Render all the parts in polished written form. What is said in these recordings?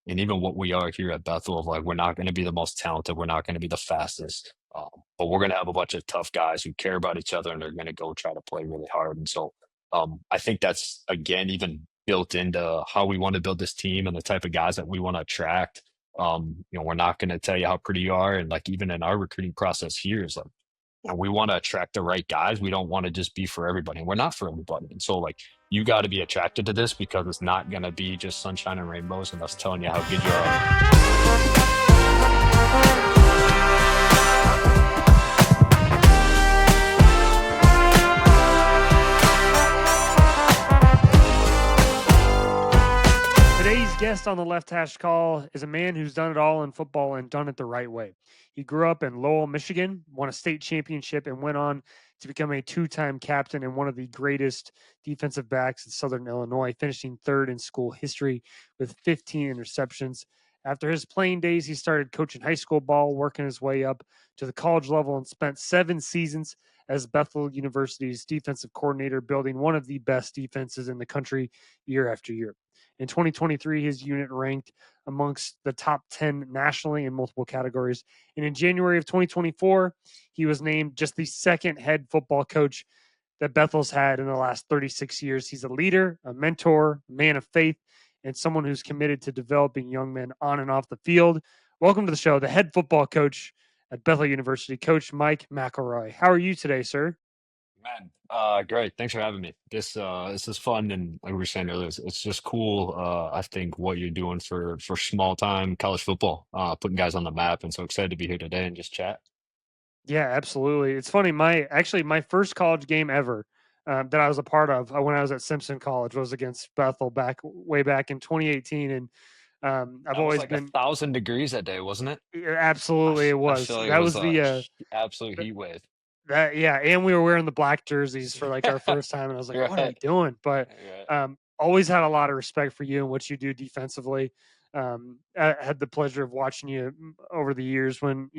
and even what we are here at Bethel of like we're not going to be the most talented, we're not going to be the fastest, but we're going to have a bunch of tough guys who care about each other and they're going to go try to play really hard. And so I think that's again even built into how we want to build this team and the type of guys that we want to attract. We're not going to tell you how pretty you are, and like even in our recruiting process here is like we want to attract the right guys. We don't want to just be for everybody. And we're not for everybody. And so like you got to be attracted to this because it's not going to be just sunshine and rainbows and us telling you how good you are. Today's guest on the Left Hash Call is a man who's done it all in football and done it the right way. He grew up in Lowell, Michigan, won a state championship, and went on to become a two-time captain and one of the greatest defensive backs in Southern Illinois, finishing third in school history with 15 interceptions. After his playing days, he started coaching high school ball, working his way up to the college level, and spent 7 seasons as Bethel University's defensive coordinator, building one of the best defenses in the country year after year. In 2023, his unit ranked amongst the top 10 nationally in multiple categories. And in January of 2024, he was named just the second head football coach that Bethel's had in the last 36 years. He's a leader, a mentor, a man of faith, and someone who's committed to developing young men on and off the field. Welcome to the show, the head football coach at Bethel University, Coach Mike McElroy. How are you today, sir? Man, great. Thanks for having me. This is fun, and like we were saying earlier, it's just cool. I think what you're doing for small time college football, putting guys on the map, and so excited to be here today and just chat. Yeah, absolutely. It's funny. My first college game ever that I was a part of when I was at Simpson College was against Bethel back way back in 2018, and I've That was always like a been thousand degrees that day, wasn't it? yeah, absolutely it I was. feel like it That was was a the absolute heat wave. that yeah, and we were wearing the black jerseys for like our first time, and I was like, "What are we Right, doing?" But right. always had a lot of respect for you and what you do defensively. I had the pleasure of watching you over the years when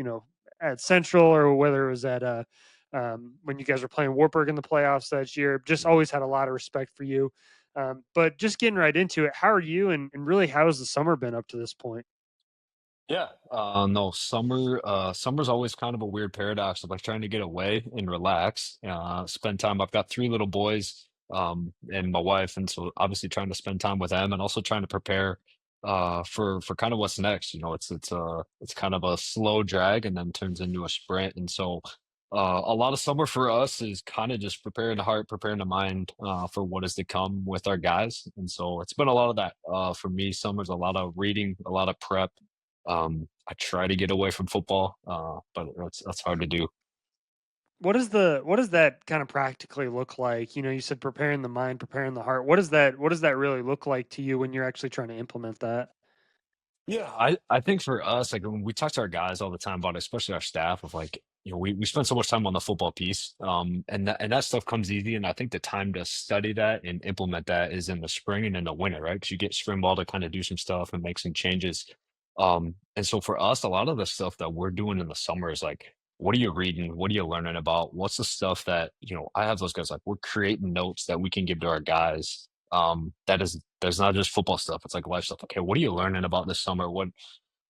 at Central or whether it was at when you guys were playing Wartburg in the playoffs that year. Just always had a lot of respect for you. But just getting right into it, how are you and really how has the summer been up to this point? Yeah. No, summer's always kind of a weird paradox of like trying to get away and relax, spend time. I've got 3 little boys, and my wife, and so obviously trying to spend time with them and also trying to prepare for kind of what's next. It's kind of a slow drag and then turns into a sprint. And so a lot of summer for us is kind of just preparing the heart, preparing the mind for what is to come with our guys. And so it's been a lot of that. For me, summer's a lot of reading, a lot of prep. I try to get away from football, but that's hard to do. What does that kind of practically look like? You said preparing the mind, preparing the heart. What does that really look like to you when you're actually trying to implement that? Yeah, I think for us, like when we talk to our guys all the time about it, especially our staff, of like, we spend so much time on the football piece, and that stuff comes easy. And I think the time to study that and implement that is in the spring and in the winter, right? Because you get spring ball to kind of do some stuff and make some changes. And so for us, a lot of the stuff that we're doing in the summer is like, what are you reading? What are you learning about? What's the stuff that, I have those guys like we're creating notes that we can give to our guys. That is there's not just football stuff, it's like life stuff. Okay, what are you learning about this summer? What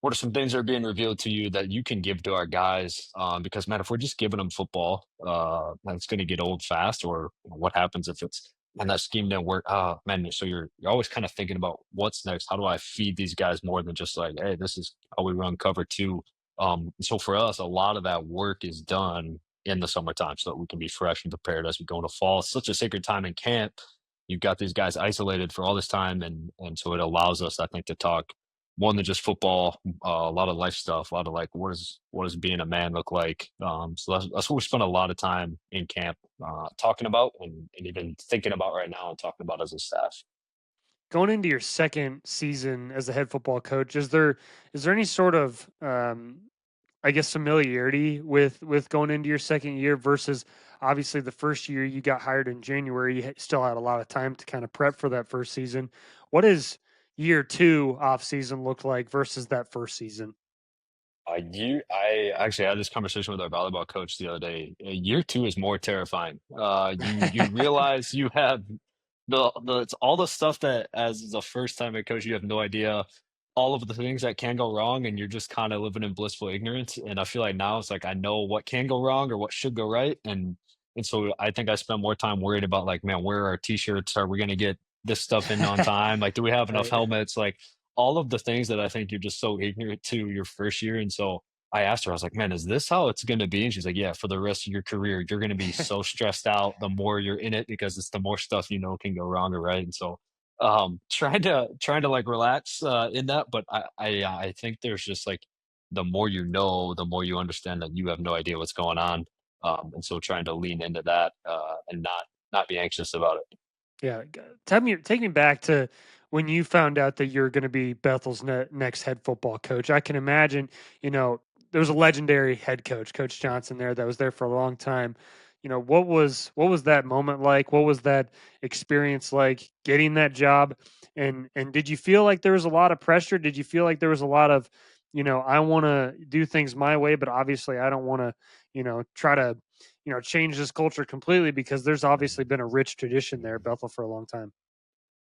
are some things that are being revealed to you that you can give to our guys? Because man, if we're just giving them football, that's going to get old fast. Or what happens if it's and that scheme didn't work? Oh man, so you're always kind of thinking about what's next. How do I feed these guys more than just like, hey, this is how we run cover two. So for us, a lot of that work is done in the summertime so that we can be fresh and prepared as we go into fall. It's such a sacred time in camp. You've got these guys isolated for all this time, and so it allows us, I think, to talk more than just football, a lot of life stuff, a lot of like what does being a man look like. So that's what we spend a lot of time in camp talking about and even thinking about right now and talking about as a staff. Going into your second season as a head football coach, is there any sort of I guess familiarity with going into your second year versus obviously the first year you got hired in January, you still had a lot of time to kind of prep for that first season. What does year two off season look like versus that first season? I actually had this conversation with our volleyball coach the other day. Year two is more terrifying. You realize you have it's all the stuff that as the first time a coach you have no idea. all of the things that can go wrong, and you're just kind of living in blissful ignorance. And I feel like now it's like I know what can go wrong or what should go right, and so I think I spend more time worried about like, man, where are our t-shirts? Are we gonna get this stuff in on time? Like, do we have enough Right. helmets? Like all of the things that I think you're just so ignorant to your first year. And so I asked her, I was like, man, is this how it's gonna be? And she's like, yeah, for the rest of your career, you're gonna be so stressed out the more you're in it because it's the more stuff you know can go wrong or right. And so trying to like relax in that, but I think there's just like the more you know, the more you understand that you have no idea what's going on, and so trying to lean into that and not be anxious about it. Yeah, take me back to when you found out that you're going to be Bethel's next head football coach. I can imagine, you know, there was a legendary head coach, Coach Johnson, there that was there for a long time. You know, what was that moment like? What was that experience like getting that job? And did you feel like there was a lot of pressure? Did you feel like there was a lot of, I want to do things my way, but obviously I don't want to, try to change this culture completely because there's obviously been a rich tradition there at Bethel for a long time.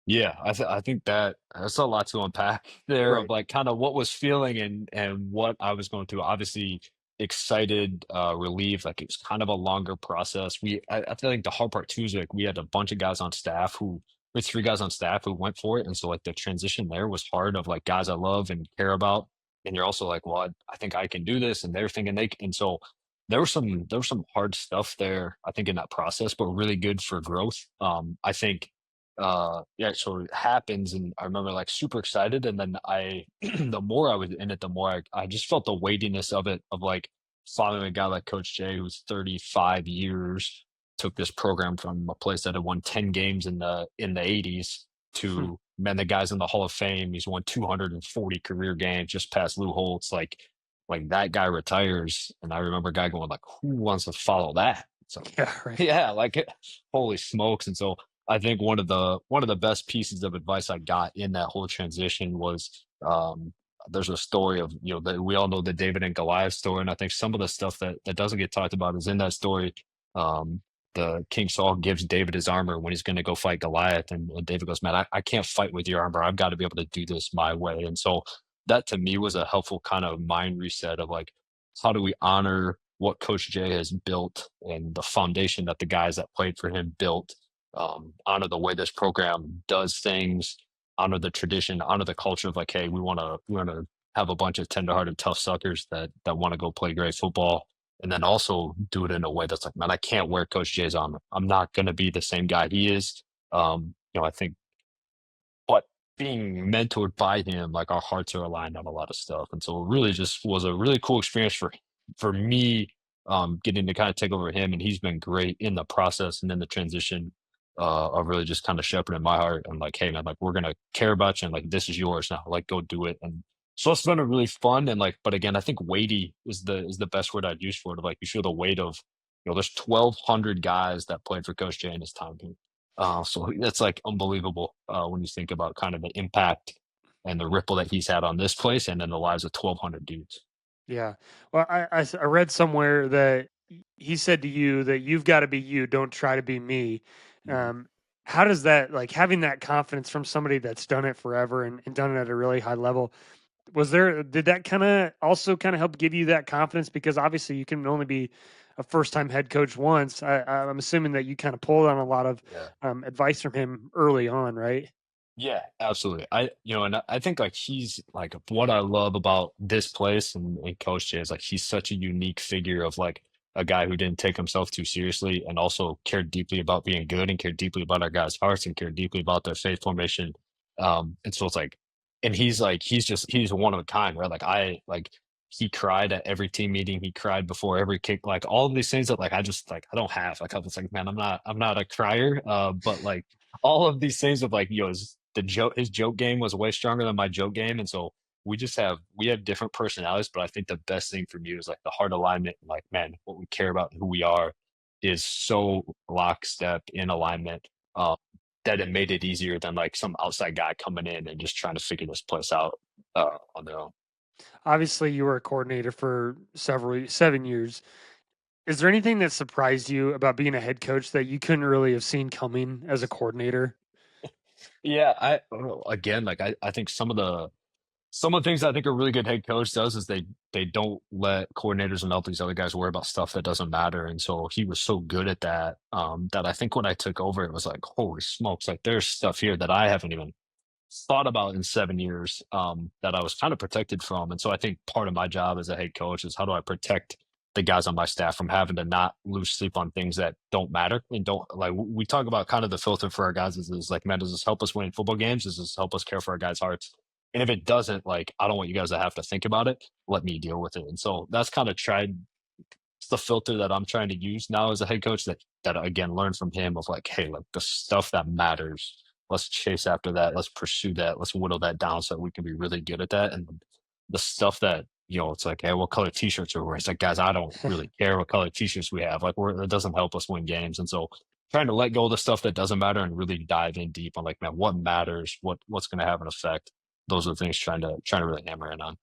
Yeah, I think that's a lot to unpack there of Right. like kind of what was feeling and what I was going through. Obviously excited, relieved, like it was kind of a longer process. I feel like the hard part too is like we had a bunch of guys on staff who we had 3 guys on staff who went for it. And so like the transition there was hard of like guys I love and care about. And you're also like, well, I think I can do this. And they're thinking and so there was some hard stuff there, I think, in that process, but really good for growth. I think yeah, so it happens and I remember like super excited and then I the more I was in it, the more I just felt the weightiness of it of like following a guy like Coach Jay who's 35 years, took this program from a place that had won 10 games in the 80s to man, the guy's in the Hall of Fame. He's won 240 career games, just past Lou Holtz. Like that guy retires. And I remember a guy going like, who wants to follow that? So Yeah, right. yeah, like holy smokes. And so I think one of the best pieces of advice I got in that whole transition was there's a story of that we all know the David and Goliath story, and I think some of the stuff that doesn't get talked about is in that story. Um, the King Saul gives David his armor when he's going to go fight Goliath, and David goes, "Man, I can't fight with your armor. I've got to be able to do this my way." And so that to me was a helpful kind of mind reset of like, how do we honor what Coach Jay has built and the foundation that the guys that played for him built, honor the way this program does things, honor the tradition, honor the culture of like, hey, we want to have a bunch of tenderhearted, tough suckers that want to go play great football, and then also do it in a way that's like, man, I can't wear Coach Jay's armor. I'm not going to be the same guy he is. I think but being mentored by him, like our hearts are aligned on a lot of stuff. And so it really just was a really cool experience for me, getting to kind of take over him. And he's been great in the process and in the transition of really just kind of shepherding my heart and like, hey man, like we're gonna care about you and like this is yours now. Like go do it. And so it's been a really fun and like, but again, I think weighty is the best word I'd use for it. Like you feel the weight of, there's 1,200 guys that played for Coach Jay in his time here. So that's like unbelievable when you think about kind of the impact and the ripple that he's had on this place and then the lives of 1,200 dudes. Yeah. Well, I read somewhere that he said to you that you've got to be you, don't try to be me. Mhm. Um, how does that, like having that confidence from somebody that's done it forever and done it at a really high level? Did that kind of also kind of help give you that confidence? Because obviously you can only be a first time head coach once. I'm assuming that you kind of pulled on a lot of Yeah. advice from him early on, right? Yeah, absolutely. And I think like he's like what I love about this place and Coach Jay is like he's such a unique figure of like a guy who didn't take himself too seriously and also cared deeply about being good and cared deeply about our guys' hearts and cared deeply about their faith formation. And so it's and he's one of a kind, right? Like he cried at every team meeting, he cried before every kick, like all of these things that like I just like I don't have. Like I was like, man, I'm not a crier, but like all of these things of like, his joke game was way stronger than my joke game. And so we have different personalities, but I think the best thing for me is like the heart alignment, like, man, what we care about and who we are is so lockstep in alignment, uh, that it made it easier than like some outside guy coming in and just trying to figure this place out on their own. Obviously, you were a coordinator for 7 years. Is there anything that surprised you about being a head coach that you couldn't really have seen coming as a coordinator? Yeah, again, like I think some of the things I think a really good head coach does is they don't let coordinators and all these other guys worry about stuff that doesn't matter. And so he was so good at that, that I think when I took over, it was like, holy smokes, like there's stuff here that I haven't even thought about in 7 years, that I was kind of protected from. And so I think part of my job as a head coach is how do I protect the guys on my staff from having to not lose sleep on things that don't matter and don't like we talk about kind of the filter for our guys is like, man, does this help us win football games? Does this help us care for our guys' hearts? And if it doesn't, like, I don't want you guys to have to think about it. Let me deal with it. And so that's kind of tried it's the filter that I'm trying to use now as a head coach that again learned from him of like, hey, look, the stuff that matters, let's chase after that, let's pursue that, let's whittle that down so that we can be really good at that. And the stuff that it's like, hey, what color t-shirts are we wearing? It's like, guys, I don't really care what color t-shirts we have. Like, it doesn't help us win games. And so trying to let go of the stuff that doesn't matter and really dive in deep on like, man, what matters, what's going to have an effect. Those are the things trying to really hammer in on.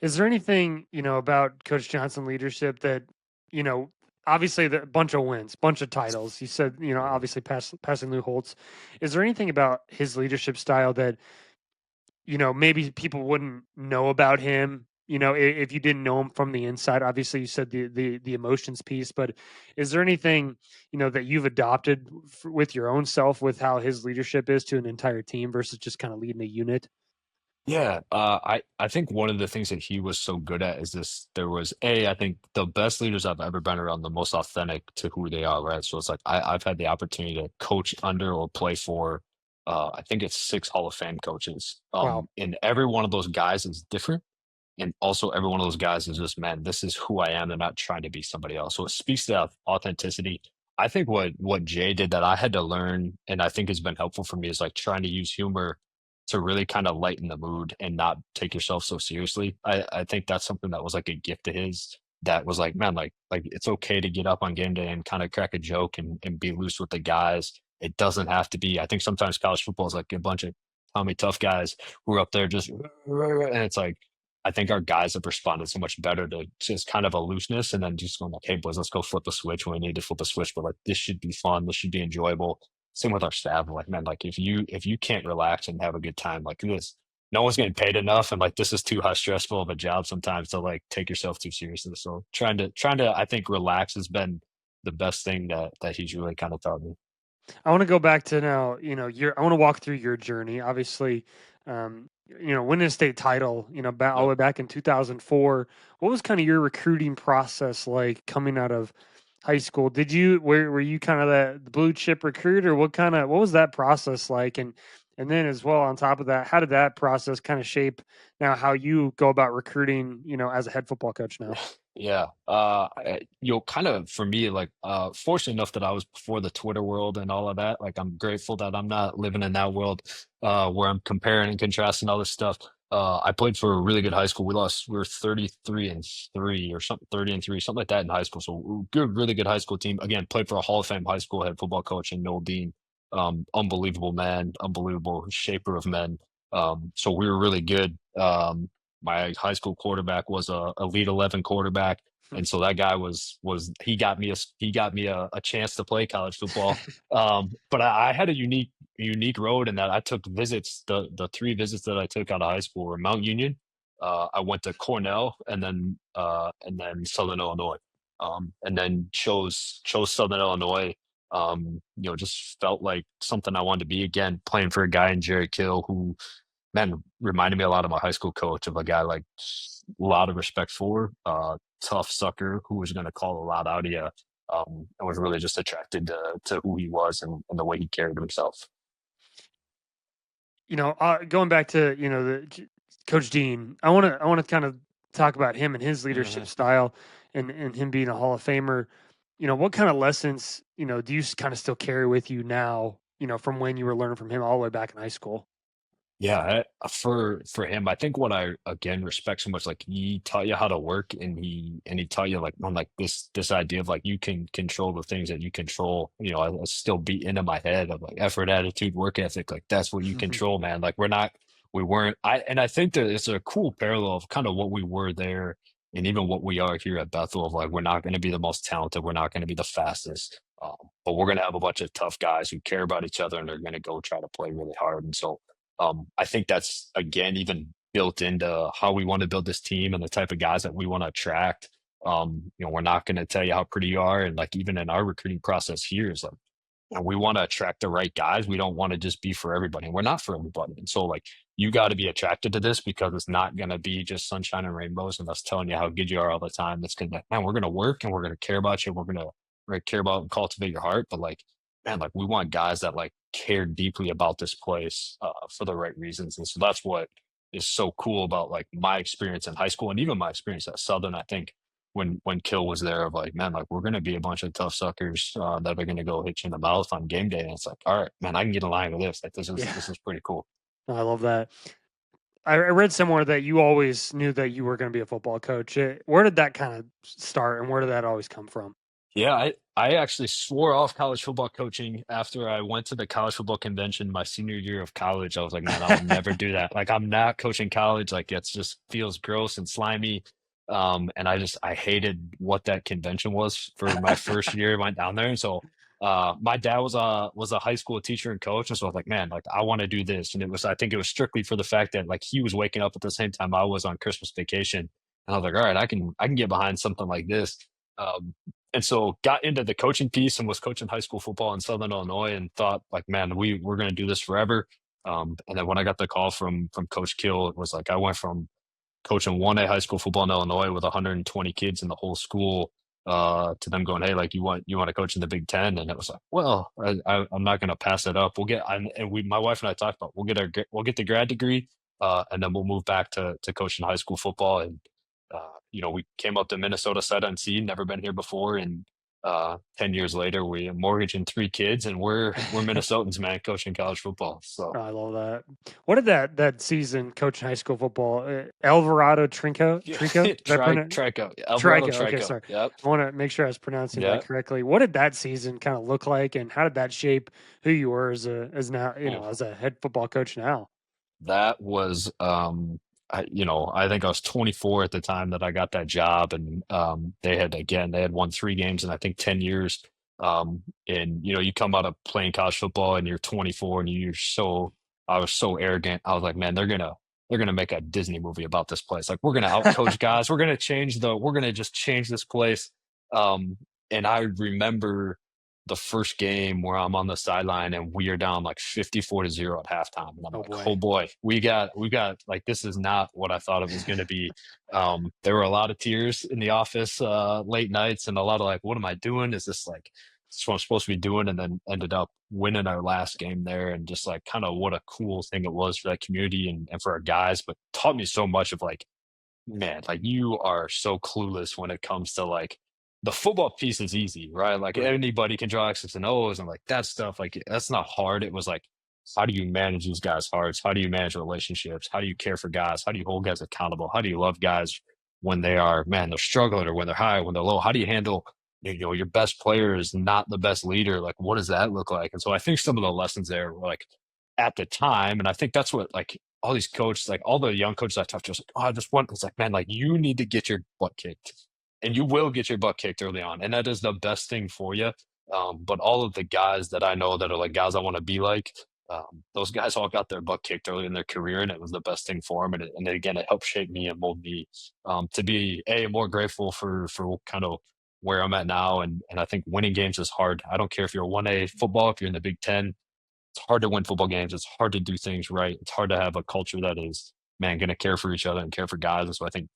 Is there anything, about Coach Johnson leadership that, you know, obviously the bunch of wins, bunch of titles. You said, Mhm. obviously passing Lou Holtz. Is there anything about his leadership style that, maybe people wouldn't know about him? If you didn't know him from the inside, obviously you said the emotions piece, but is there anything, that you've adopted with your own self with how his leadership is to an entire team versus just kind of leading a unit? Yeah, I think one of the things that he was so good at is this. There was I think the best leaders I've ever been around, the most authentic to who they are, right? So it's like I've had the opportunity to coach under or play for, I think it's 6 Hall of Fame coaches, Wow. and every one of those guys is different. And also, every one of those guys is just, man, this is who I am. They're not trying to be somebody else. So it speaks to authenticity. I think what Jay did that I had to learn, and I think has been helpful for me, is like trying to use humor to really kind of lighten the mood and not take yourself so seriously. I think that's something that was like a gift of his. That was like, man, like it's okay to get up on game day and kind of crack a joke and be loose with the guys. It doesn't have to be. I think sometimes college football is like a bunch of Tommy tough guys who are up there just, and it's like I think our guys have responded so much better to just kind of a looseness and then just going like, hey boys, let's go flip a switch when we need to flip a switch. But like this should be fun. This should be enjoyable. Same with our staff. Like, man, like if you can't relax and have a good time, like this, no one's getting paid enough. And like this is too high stressful of a job sometimes to like take yourself too seriously. So trying to I think relax has been the best thing that he's really kind of taught me. I want to go back to now, I want to walk through your journey. Obviously, winning a state title, all the Yep. way back in 2004. What was kind of your recruiting process like coming out of high school? Were you kind of the blue chip recruiter? What was that process like? And then as well on top of that, how did that process kind of shape now how you go about recruiting, as a head football coach now? Yeah. Kind of for me, like, fortunate enough that I was before the Twitter world and all of that. Like, I'm grateful that I'm not living in that world, where I'm comparing and contrasting all this stuff. I played for a really good high school. We were 33-3 or something, 30-3, something like that in high school. So good, really good high school team. Again, played for a Hall of Fame high school head football coach in Noel Dean. Unbelievable man, unbelievable shaper of men. So we were really good. My high school quarterback was a elite 11 quarterback, and so that guy was he got me a chance to play college football. But I had a unique road in that I took visits. The 3 visits that I took out of high school were Mount Union. I went to Cornell and then Southern Illinois, and then chose Southern Illinois. Just felt like something I wanted to be again, playing for a guy in Jerry Kill who, man, reminded me a lot of my high school coach, of a guy like a lot of respect for, tough sucker who was going to call a lot out of you. And was really just attracted to who he was and the way he carried himself. Going back to Coach Dean, I want to kind of talk about him and his Mhm. leadership style, and him being a Hall of Famer. What kind of lessons do you kind of still carry with you now? From when you were learning from him all the way back in high school. Yeah, for him, I think what I again respect so much, like he taught you how to work, and he taught you like on like this idea of like you can control the things that you control. I still beat into my head of like effort, attitude, work ethic. Like that's what you control, man. Like we weren't. I think that it's a cool parallel of kind of what we were there, and even what we are here at Bethel. Of like we're not going to be the most talented, we're not going to be the fastest, but we're going to have a bunch of tough guys who care about each other and they're going to go try to play really hard. And so I think that's again even built into how we want to build this team and the type of guys that we want to attract. We're not going to tell you how pretty you are. And like even in our recruiting process here is like, and we want to attract the right guys. We don't want to just be for everybody. And we're not for everybody. And so like you got to be attracted to this because it's not going to be just sunshine and rainbows and us telling you how good you are all the time. It's going to, man, we're going to work and we're going to care about you. We're going to care about and cultivate your heart. But like, man, like we want guys that like care deeply about this place for the right reasons. And so that's what is so cool about like my experience in high school and even my experience at Southern. I think when Kill was there of like, man, like we're gonna be a bunch of tough suckers that are gonna go hit you in the mouth on game day. And it's like, all right, man, I can get in line with this. Like this is Yeah, this is pretty cool. I love that. I read somewhere that you always knew that you were going to be a football coach. Where did that kind of start, and where did that always come from? Yeah, I actually swore off college football coaching after I went to the college football convention my senior year of college. I was like, man, I'll never do that. Like I'm not coaching college. Like it's just feels gross and slimy. And I hated what that convention was for my first year. I went down there. And so my dad was a high school teacher and coach. And so I was like, man, like I want to do this. And I think it was strictly for the fact that like he was waking up at the same time I was on Christmas vacation. And I was like, all right, I can get behind something like this. Um, and so got into the coaching piece and was coaching high school football in Southern Illinois and thought like, man, we're going to do this forever. And then when I got the call from Coach Kill, it was like I went from coaching 1A high school football in Illinois with 120 kids in the whole school to them going, hey, like you want to coach in the Big Ten, and it was like, well, I'm not going to pass it up. My wife and I talked about we'll get the grad degree, and then we'll move back to coaching high school football. And we came up to Minnesota sight unseen, never been here before, and 10 years later, we mortgaging 3 kids, and we're Minnesotans, man, coaching college football. So I love that. What did that season coaching high school football? Alvarado yeah, Trico? Did I pronounce Trico, Alvarado Trico? Okay, Trico. sorry. Yep. I want to make sure I was pronouncing that Yeah. correctly. What did that season kind of look like, and how did that shape who you were as now Oh, as a head football coach now? that was I think I was 24 at the time that I got that job, and they had won 3 games in I think 10 years. And you come out of playing college football and you're 24 and I was so arrogant. I was like, man, they're gonna make a Disney movie about this place. Like we're gonna outcoach guys. We're gonna just change this place. Um, and I remember the first game where I'm on the sideline and we are down like 54-0 at halftime. And I'm Oh like, boy. oh boy, we got like this is not what I thought it was gonna be. There were a lot of tears in the office, late nights, and a lot of like, what am I doing? Is this like what I'm supposed to be doing? And then ended up winning our last game there, and just like kind of what a cool thing it was for that community and for our guys, but taught me so much of like, man, like you are so clueless when it comes to like the football piece is easy, right? Like Right. anybody can draw X's and O's and like that stuff. Like that's not hard. It was like, how do you manage these guys' hearts? How do you manage relationships? How do you care for guys? How do you hold guys accountable? How do you love guys when they are, man, they're struggling or when they're high, when they're low? How do you handle, your best player is not the best leader? Like, what does that look like? And so I think some of the lessons there were like at the time, and I think that's what like all these coaches, like all the young coaches I talked to, was like, oh, I just want. It's like, man, like you need to get your butt kicked, and you will get your butt kicked early on, and that is the best thing for you. But all of the guys that I know that are like guys I want to be like, those guys all got their butt kicked early in their career, and it was the best thing for them. And again, it helped shape me and mold me to be more grateful for kind of where I'm at now. And I think winning games is hard. I don't care if you're 1A football, if you're in the Big Ten, it's hard to win football games. It's hard to do things right. It's hard to have a culture that is, man, going to care for each other and care for guys. And so I think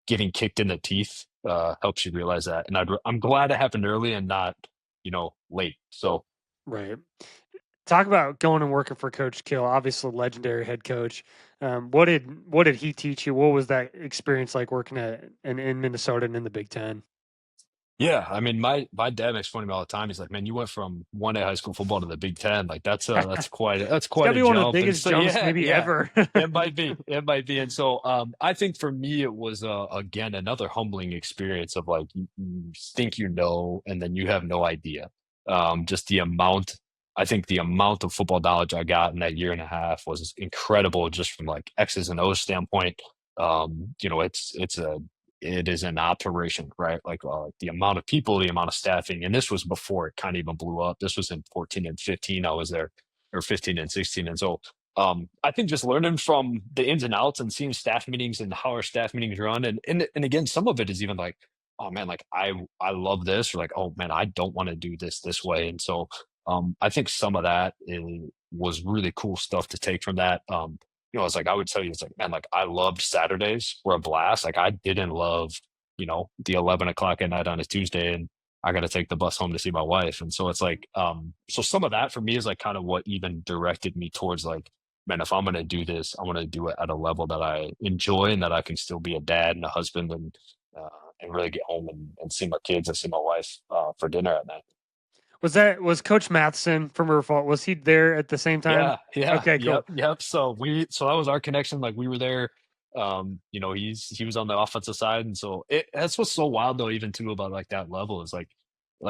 getting kicked in the teeth helps you realize that. And I'm glad it happened early and not, late. So Right. Talk about going and working for Coach Kill, obviously legendary head coach. What did he teach you? What was that experience like working in Minnesota and in the Big Ten? yeah, I mean, my dad makes fun of me all the time. He's like, man, you went from 1A high school football to the Big Ten. Like that's It's got quite to a be one of the jump. And biggest so jumps yeah, maybe yeah. ever. It might be. And so I think for me it was again another humbling experience of like you think and then you have no idea. Just I think the amount of football knowledge I got in that year and a half was incredible just from like X's and O's standpoint. It is an operation, right? Like the amount of people, the amount of staffing, and this was before it kind of even blew up. This was in 14 and 15. I was there, or 15 and 16, and so I think just learning from the ins and outs and seeing staff meetings and how our staff meetings run, and again, some of it is even like, oh man, like I love this, or like, oh man, I don't want to do this way, and so I think some of that was really cool stuff to take from that. It's like I would tell you, it's like, man, like I loved Saturdays were a blast. Like I didn't love, the 11 o'clock at night on a Tuesday, and I got to take the bus home to see my wife, and so it's like, so some of that for me is like kind of what even directed me towards like, man, if I'm going to do this, I want to do it at a level that I enjoy and that I can still be a dad and a husband uh, and really get home and see my kids and see my wife for dinner at night. Was Coach Matheson from Riverfall? Was he there at the same time? Yeah, yeah, Okay, yep, cool. yep. So that was our connection. Like we were there. He was on the offensive side, and so that's what's so wild though, even too about like that level is like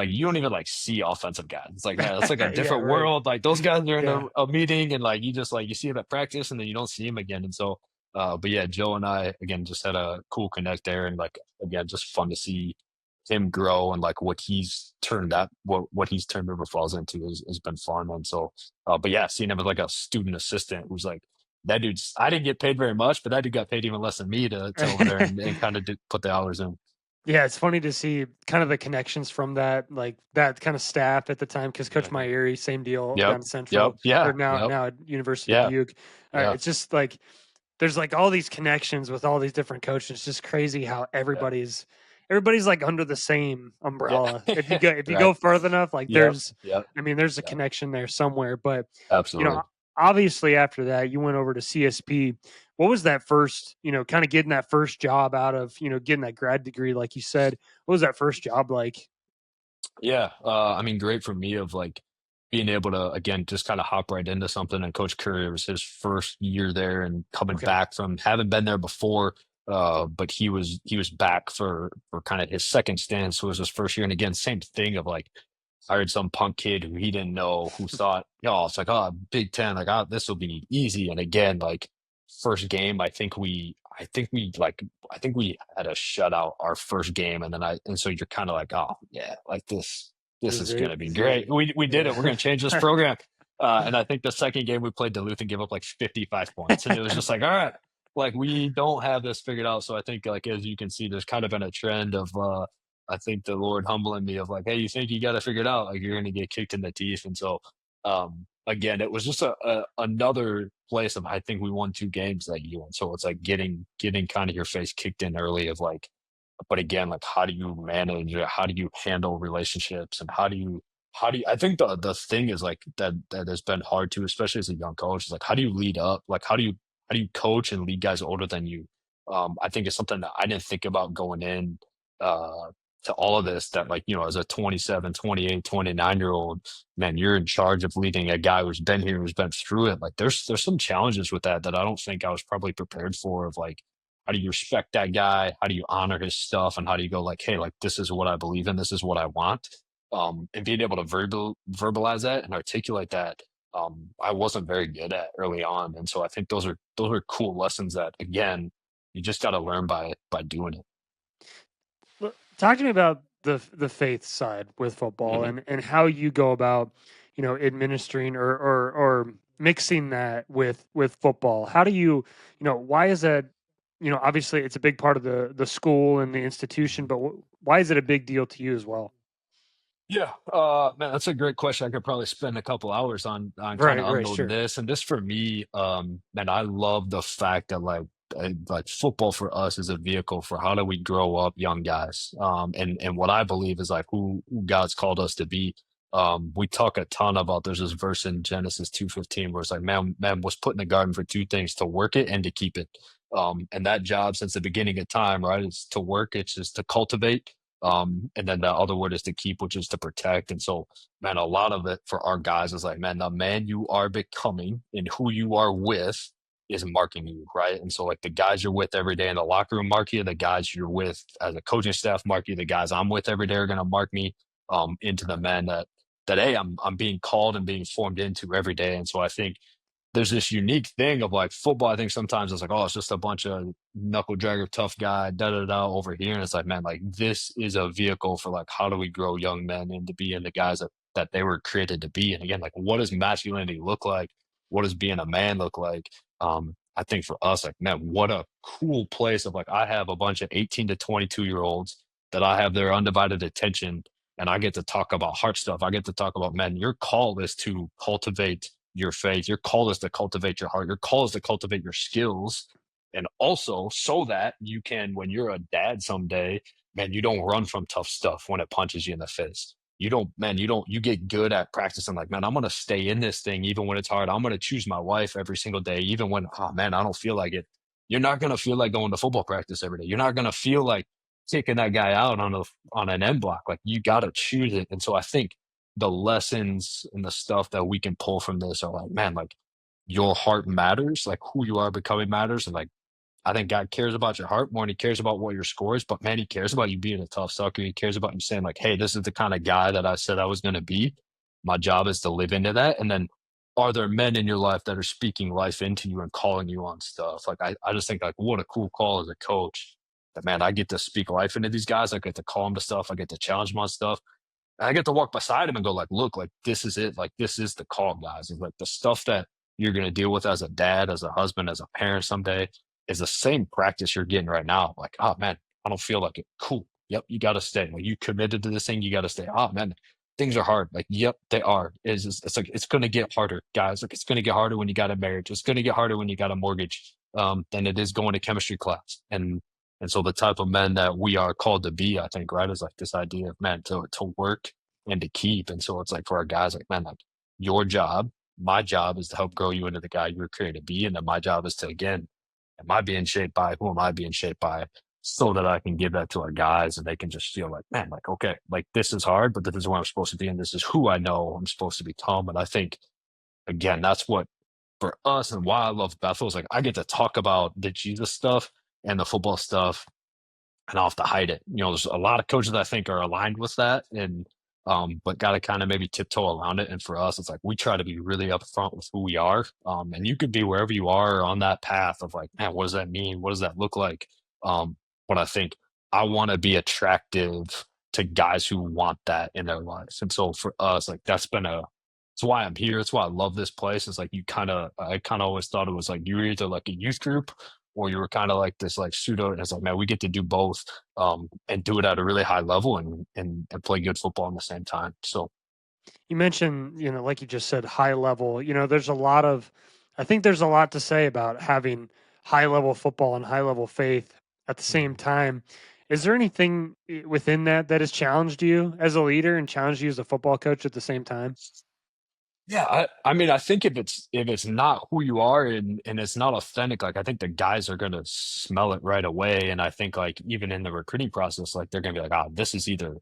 you don't even like see offensive guys. It's like man, it's like a Yeah, different right. world. Like those guys are in Yeah. a meeting, and like you just like you see them at practice, and then you don't see them again. And so, but yeah, Joe and I again just had a cool connect there, and like again, just fun to see him grow and like what he's turned River Falls into has been fun. And so, but yeah, seeing him as like a student assistant who's like that dude's. I didn't get paid very much, but that dude got paid even less than me to over there and kind of put the hours in. Yeah, it's funny to see kind of the connections from that, like that kind of staff at the time. Because Coach Yeah. Myeri, same deal Yep. down Central, Yep. or Yeah. now Yep. now at University of Yeah. Duke. Yeah. It's just like there's like all these connections with all these different coaches. It's just crazy how Yeah. everybody's like under the same umbrella. Yeah. If you Right. go further enough, like Yep. Yep. there's a Yep. connection there somewhere. But you know, Absolutely. obviously after that, you went over to CSP. What was that first, kind of getting that first job out of, getting that grad degree, like you said? What was that first job like? Yeah, I mean, great for me of like being able to again just kind of hop right into something. And Coach Curry it was his first year there, and coming Okay. back from having been there before, but he was back for kind of his second stint, so it was his first year. And again, same thing of like hired some punk kid who he didn't know who thought, it's like, oh, Big Ten, like, oh, this will be easy. And again, like first game, I think we had a shutout our first game, and so you're kind of like, oh yeah, like this is gonna be This is great. it. We did it. We're Yeah. gonna change this program. And I think the second game we played Duluth and gave up like 55 points, and it was just like, all right, like we don't have this figured out. So I think like as you can see, there's kind of been a trend of I think the Lord humbling me of like, hey, you think you got to figure it out? Like you're going to get kicked in the teeth. And so, again, it was just another place of I think we won two games that year, and so it's like getting kind of your face kicked in early of like, but again, like how do you manage it? How do you handle relationships, and how do you? I think the thing is like that has been hard too, especially as a young coach. Is like how do you lead up? Like how do you coach and lead guys older than you? I think it's something that I didn't think about going in. To all of this that like as a 27, 28, 29 year old man, you're in charge of leading a guy who's been here, who's been through it. Like there's some challenges with that I don't think I was probably prepared for of like how do you respect that guy, how do you honor his stuff, and how do you go like, hey, like this is what I believe in, this is what I want. And being able to verbalize that and articulate that, I wasn't very good at early on, and so I think those are cool lessons that again you just got to learn by doing it. Well, talk to me about the faith side with football Mhm. and how you go about, administering or mixing that with football. How do why is that, obviously it's a big part of the school and the institution, but why is it a big deal to you as well? Yeah, man, that's a great question. I could probably spend a couple hours on kind Right, of right, unloading sure. this. And this for me, man, I love the fact that like football for us is a vehicle for how do we grow up young guys. And what I believe is like who God's called us to be. We talk a ton about there's this verse in Genesis 2:15 where it's like man was put in the garden for two things, to work it and to keep it. And that job since the beginning of time, right, is to work, it's just to cultivate, and then the other word is to keep, which is to protect. And so, man, a lot of it for our guys is like, man, the man you are becoming and who you are with is marking you, right? And so, like the guys you're with every day in the locker room mark you, the guys you're with as a coaching staff mark you, the guys I'm with every day are going to mark me into the man that hey, I'm being called and being formed into every day. And so, I think there's this unique thing of like football. I think sometimes it's like, oh, it's just a bunch of knuckle dragger, tough guy, da da da over here. And it's like, man, like this is a vehicle for like how do we grow young men into being the guys that they were created to be. And again, like what does masculinity look like? what does being a man look like? I think for us, like, man, what a cool place of like, I have a bunch of 18 to 22-year-olds that I have their undivided attention and I get to talk about heart stuff. I get to talk about, man, your call is to cultivate your faith. Your call is to cultivate your heart. Your call is to cultivate your skills. And also so that you can, when you're a dad someday, man, you don't run from tough stuff when it punches you in the face. You don't, man, you get good at practicing like, man, I'm going to stay in this thing even when it's hard. I'm going to choose my wife every single day, even when, oh man, I don't feel like it. You're not going to feel like going to football practice every day. You're not going to feel like taking that guy out on an end block. Like you got to choose it. And so I think the lessons and the stuff that we can pull from this are like, man, like your heart matters, like who you are becoming matters. And like, I think God cares about your heart more than he cares about what your score is. But man, he cares about you being a tough sucker. He cares about you saying, like, hey, this is the kind of guy that I said I was going to be. My job is to live into that. And then are there men in your life that are speaking life into you and calling you on stuff? Like, I just think, like, what a cool call as a coach that, man, I get to speak life into these guys. I get to call them to stuff. I get to challenge them on stuff. And I get to walk beside him and go like, look, like this is it. Like this is the call, guys. It's like the stuff that you're going to deal with as a dad, as a husband, as a parent someday is the same practice you're getting right now. Like, oh man, I don't feel like it. Cool. Yep, you got to stay. Like you committed to this thing, you got to stay. Oh man, things are hard. Like, yep, they are. It's like it's going to get harder, guys. Like it's going to get harder when you got a marriage. It's going to get harder when you got a mortgage. Than it is going to chemistry class. And so the type of men that we are called to be, I think, right, is like this idea of man to work and to keep. And so it's like for our guys, like, man, like your job, my job is to help grow you into the guy you're created to be. And then my job is to, again, am I being shaped by? Who am I being shaped by? So that I can give that to our guys and they can just feel like, man, like, okay, like this is hard, but this is where I'm supposed to be. And this is who I know I'm supposed to become. And I think, again, that's what for us and why I love Bethel is like I get to talk about the Jesus stuff and the football stuff and I'll have to hide it. You know, there's a lot of coaches that I think are aligned with that and but got to kind of maybe tiptoe around it. And for us, it's like we try to be really upfront with who we are. And you could be wherever you are on that path of like, man, what does that mean? What does that look like? But I think I want to be attractive to guys who want that in their lives. And so for us, like that's been a it's why I'm here. It's why I love this place. It's like I kind of always thought it was like you were either like a youth group or you were kind of like this like pseudo. And it's like, man, we get to do both and do it at a really high level and play good football at the same time. So You mentioned, like you just said, high level. There's a lot of, I think there's a lot to say about having high level football and high level faith at the same mhm. time. Is there anything within that that has challenged you as a leader and challenged you as a football coach at the same time? Yeah, I mean, I think if it's not who you are and it's not authentic, like I think the guys are gonna smell it right away. And I think like even in the recruiting process, like they're gonna be like, ah, this is either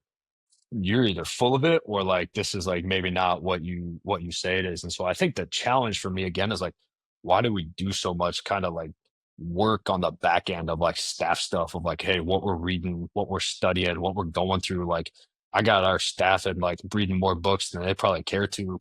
you're either full of it or like this is like maybe not what you say it is. And so I think the challenge for me again is like, why do we do so much kind of like work on the back end of like staff stuff of like, hey, what we're reading, what we're studying, what we're going through. Like I got our staff and like reading more books than they probably care to.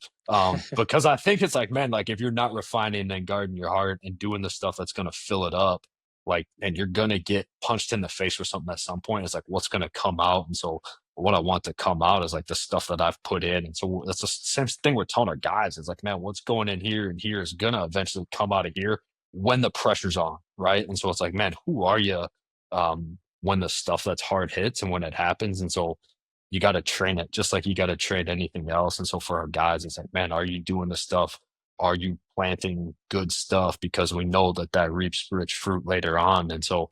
Because I think it's like, man, like if you're not refining and guarding your heart and doing the stuff that's gonna fill it up, like and you're gonna get punched in the face with something at some point, it's like what's gonna come out. And so what I want to come out is like the stuff that I've put in. And so that's the same thing we're telling our guys. It's like, man, what's going in here and here is gonna eventually come out of here when the pressure's on, right? And so it's like, man, who are you when the stuff that's hard hits and when it happens? And so you got to train it just like you got to train anything else. And so for our guys, it's like, man, are you doing the stuff? Are you planting good stuff? Because we know that that reaps rich fruit later on. And so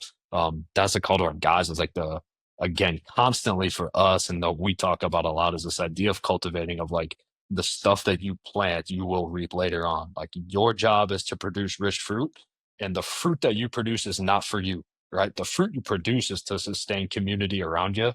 that's a call to our guys. It's like the again constantly for us and that we talk about a lot is this idea of cultivating of like the stuff that you plant you will reap later on. Like your job is to produce rich fruit and the fruit that you produce is not for you, right? The fruit you produce is to sustain community around you.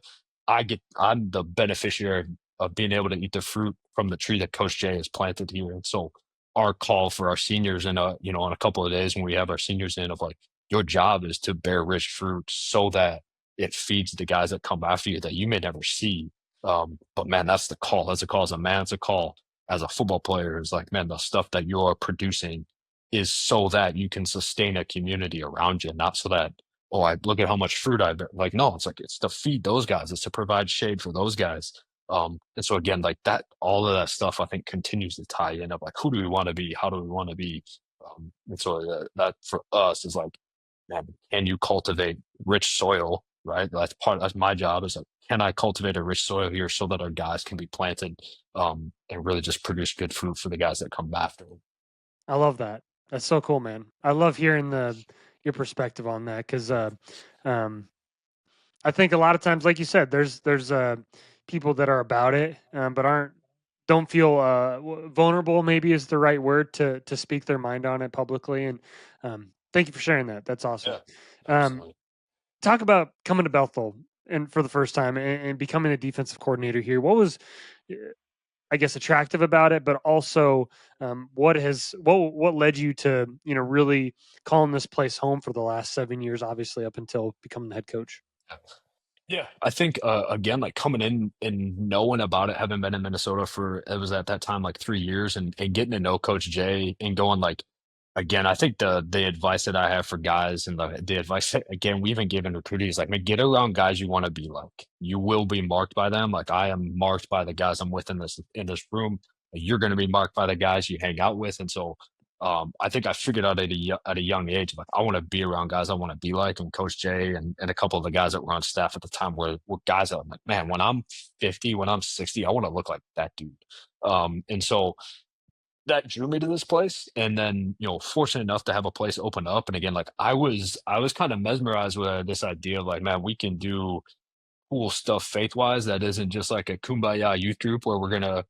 I'm the beneficiary of being able to eat the fruit from the tree that Coach Jay has planted here. And so our call for our seniors in in a couple of days when we have our seniors in of like your job is to bear rich fruit so that it feeds the guys that come after you that you may never see. But man, that's the call. That's a call as a man. It's a call as a football player. Is like, man, the stuff that you're producing is so that you can sustain a community around you, not so that oh, I look at how much fruit I bear. Like, no, it's like it's to feed those guys. It's to provide shade for those guys. And so again, like that, all of that stuff, I think continues to tie in of like, who do we want to be? How do we want to be? And so that for us is like, man, can you cultivate rich soil, right? That's my job is like, can I cultivate a rich soil here so that our guys can be planted, and really just produce good food for the guys that come after them? I love that. That's so cool, man. I love hearing the your perspective on that because um, I think a lot of times, like you said, there's people that are about it, but don't feel vulnerable. Maybe is the right word to speak their mind on it publicly. And thank you for sharing that. That's awesome. Yeah, Um, absolutely. talk about coming to Bethel and for the first time and becoming a defensive coordinator here. What was uh, I guess attractive about it, but also what led you to really calling this place home for the last 7 years, obviously up until becoming the head coach. Yeah, I think again, like coming in and knowing about it, having been in Minnesota for it was at that time like 3 years, and getting to know Coach Jay and going like again, I think the advice that I have for guys and the advice that again we even give in recruiting is like, man, get around guys you want to be like. You will be marked by them. Like I am marked by the guys I'm with in this room. You're going to be marked by the guys you hang out with, and so I think I figured out at a young age, like I want to be around guys I want to be like, and Coach Jay and a couple of the guys that were on staff at the time were guys that I'm like, man, when I'm 50, when I'm 60, I want to look like that dude. And so that drew me to this place, and then fortunate enough to have a place open up, and again, like I was kind of mesmerized with this idea of like, man, we can do cool stuff faith wise that isn't just like a kumbaya youth group where we're gonna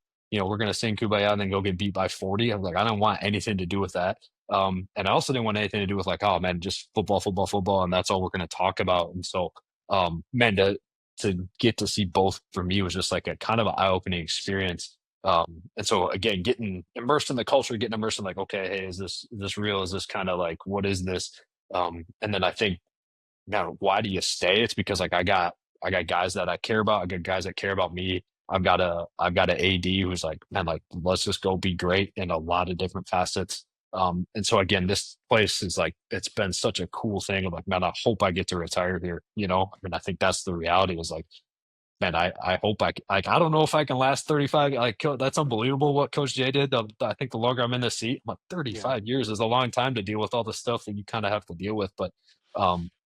sing kumbaya and then go get beat by 40. I was like, I don't want anything to do with that. And I also didn't want anything to do with like, oh man, just football, football, football, and that's all we're gonna talk about. And so man, to get to see both for me was just like a kind of an eye-opening experience. And so again, getting immersed in the culture, getting immersed in like, okay, hey, is this real? Is this kind of like what is this? And then I think now, why do you stay? It's because like I got guys that I care about. I got guys that care about me. I've got a AD who's like, man, like let's just go be great in a lot of different facets. And so again, this place is like it's been such a cool thing. Of like, man, I hope I get to retire here. I mean, I think that's the reality. Is like, man, I hope like I don't know if I can last 35. Like that's unbelievable what Coach Jay did. I think the longer I'm in the seat, I'm like Yeah. 35 years is a long time to deal with all the stuff that you kind of have to deal with. But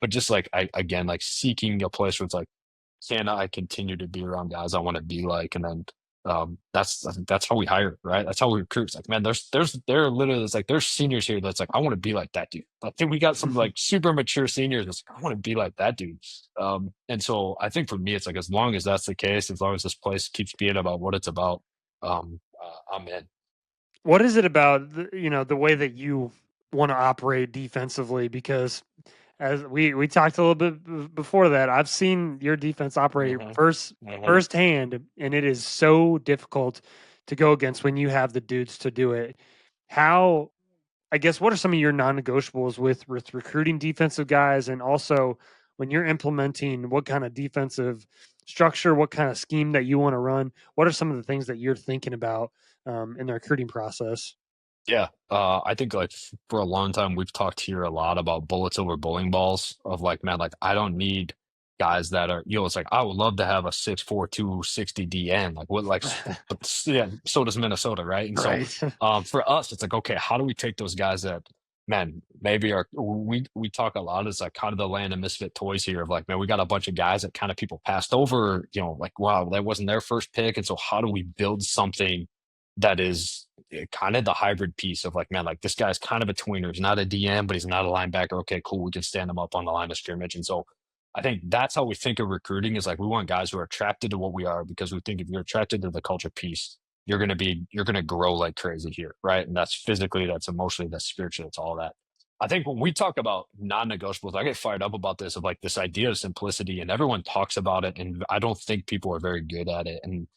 just like I again like seeking a place where it's like, can I continue to be around guys I want to be like? And then I think that's how we hire, right? That's how we recruit. It's like, man, there are literally it's like there's seniors here that's like, I want to be like that dude. I think we got some like super mature seniors that's like, I want to be like that dude. And so I think for me, it's like as long as that's the case, as long as this place keeps being about what it's about, I'm in. What is it about the way that you want to operate defensively? Because as we talked a little bit before that, I've seen your defense operate Hmm. Hmm. firsthand, and it is so difficult to go against when you have the dudes to do it. How I guess what are some of your non-negotiables with recruiting defensive guys, and also when you're implementing what kind of defensive structure, what kind of scheme that you want to run? What are some of the things that you're thinking about in the recruiting process? Yeah, I think like for a long time we've talked here a lot about bullets over bowling balls. Of like, man, like I don't need guys that are, it's like I would love to have a 6'4", 260 DN. Like what, like, yeah, so does Minnesota, right? And so, Right. for us, it's like, okay, how do we take those guys that, man, maybe are we talk a lot. It's like kind of the land of misfit toys here. Of like, man, we got a bunch of guys that kind of people passed over. Like, wow, that wasn't their first pick, and so how do we build something that is kind of the hybrid piece of like, man, like this guy's kind of a tweener. He's not a DM, but he's not a linebacker. Okay, cool. We can stand him up on the line of scrimmage. And so I think that's how we think of recruiting is like we want guys who are attracted to what we are because we think if you're attracted to the culture piece, you're gonna grow like crazy here, right? And that's physically, that's emotionally, that's spiritually, that's all that. I think when we talk about non-negotiables, I get fired up about this of like this idea of simplicity, and everyone talks about it, and I don't think people are very good at it. And